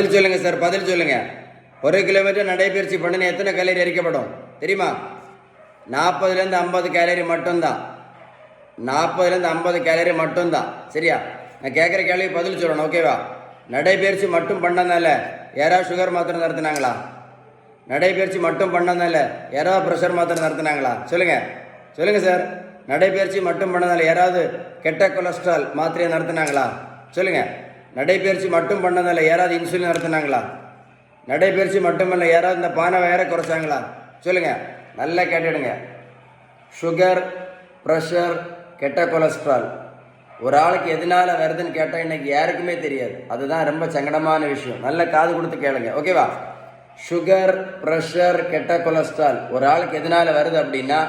பதில் சொல்லுங்க சார், பதில் சொல்லுங்க. 1 கிலோமீட்டர் நடைபயிற்சி பண்ணின எத்தனை கேலரி எரிக்கப்படும் தெரியுமா? 40லேருந்து 50 கேலரி மட்டும்தான். 40லேருந்து 50 கேலரி மட்டும்தான். சரியா? நான் கேட்குற கேள்வி பதில் சொல்லணும். ஓகேவா? நடைபயிற்சி மட்டும் பண்ணனால யாராவது சுகர் மாத்திரை நடத்தினாங்களா? நடைபயிற்சி மட்டும் பண்ணனால யாராவது ப்ரெஷர் மாத்திரை நடத்தினாங்களா? சொல்லுங்க சொல்லுங்க சார். நடைபயிற்சி மட்டும் பண்ணதால் யாராவது கெட்ட கொலஸ்ட்ரால் மாத்திரையை நடத்தினாங்களா? சொல்லுங்க. நடைபயிற்சி மட்டும் பண்ணதால் யாராவது இன்சுலின் நடத்தினாங்களா? நடைபயிற்சி மட்டுமல்ல யாராவது இந்த பானை வேற குறைச்சாங்களா? சொல்லுங்க. நல்லா கேட்டுடுங்க. சுகர், ப்ரெஷர், கெட்ட கொலஸ்ட்ரால் ஒரு ஆளுக்கு எதனால வருதுன்னு கேட்டால் இன்னைக்கு யாருக்குமே தெரியாது. அதுதான் ரொம்ப சங்கடமான விஷயம். நல்ல காது கொடுத்து கேளுங்க. ஓகேவா? சுகர், ப்ரெஷர், கெட்ட கொலஸ்ட்ரால் ஒரு ஆளுக்கு எதனால வருது அப்படின்னா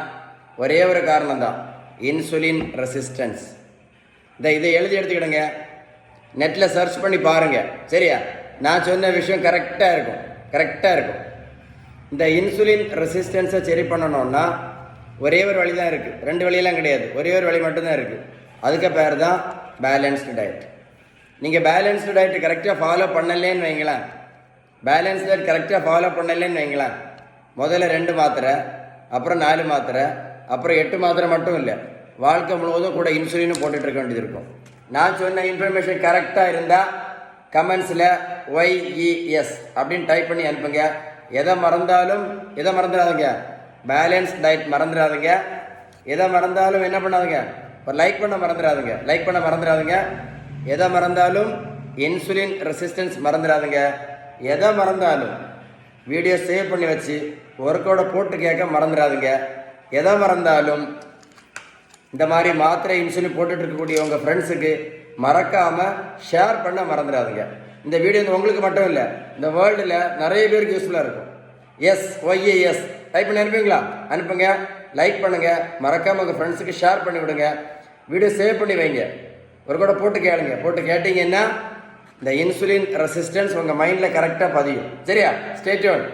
ஒரே ஒரு காரணம் தான், இன்சுலின் ரெசிஸ்டன்ஸ். இதை எழுதி எடுத்துக்கிடுங்க. நெட்டில் சர்ச் பண்ணி பாருங்கள். சரியா? நான் சொன்ன விஷயம் கரெக்டாக இருக்கும். இந்த இன்சுலின் ரெசிஸ்டன்ஸை சரி பண்ணணும்னா ஒரே ஒரு வழி தான் இருக்குது. 2 வழியெல்லாம் கிடையாது. ஒரே ஒரு வழி மட்டும்தான் இருக்குது. அதுக்கு பேர் தான் பேலன்ஸ்டு டயட். நீங்கள் பேலன்ஸ்டு டயட் கரெக்டாக ஃபாலோ பண்ணலேன்னு வைங்களேன், முதல்ல 2 மாத்திரை, அப்புறம் 4 மாத்திரை, அப்புறம் 8 மாத்திரை மட்டும் இல்லை, வாழ்க்கை முழுவதும் கூட இன்சுலினும் போட்டுட்டு இருக்க வேண்டியது இருக்கும். நான் சொன்ன இன்ஃபர்மேஷன் கரெக்டாக இருந்தால் கமெண்ட்ஸில் YES அப்படின்னு டைப் பண்ணி அனுப்புங்க. எதை மறந்துடாதுங்க, பேலன்ஸ் டயட் மறந்துடாதுங்க. எதை மறந்தாலும் என்ன பண்ணாதுங்க, இப்போ லைக் பண்ண மறந்துடாதுங்க. எதை மறந்தாலும் இன்சுலின் ரெசிஸ்டன்ஸ் மறந்துடாதுங்க. எதை மறந்தாலும் வீடியோ சேவ் பண்ணி வச்சு ஒர்க்கோட போட்டு கேட்க மறந்துடாதுங்க. எதை மறந்தாலும் இந்த மாதிரி மாத்திரை இன்சுலின் போட்டுட்டு இருக்கக்கூடிய உங்கள் ஃப்ரெண்ட்ஸுக்கு மறக்காமல் ஷேர் பண்ண மறந்துடாதுங்க. இந்த வீடியோ உங்களுக்கு மட்டும் இல்லை, இந்த வேர்ல்டில் நிறைய பேருக்கு யூஸ்ஃபுல்லாக இருக்கும். YES டைப் பண்ணி அனுப்புங்க. லைக் பண்ணுங்கள். மறக்காமல் உங்கள் ஃப்ரெண்ட்ஸுக்கு ஷேர் பண்ணி விடுங்க. வீடியோ சேவ் பண்ணி வைங்க. ஒரு கூட போட்டு கேட்டீங்கன்னா இந்த இன்சுலின் ரெசிஸ்டன்ஸ் உங்கள் மைண்டில் கரெக்டாக பதியும். சரியா? Stay tune.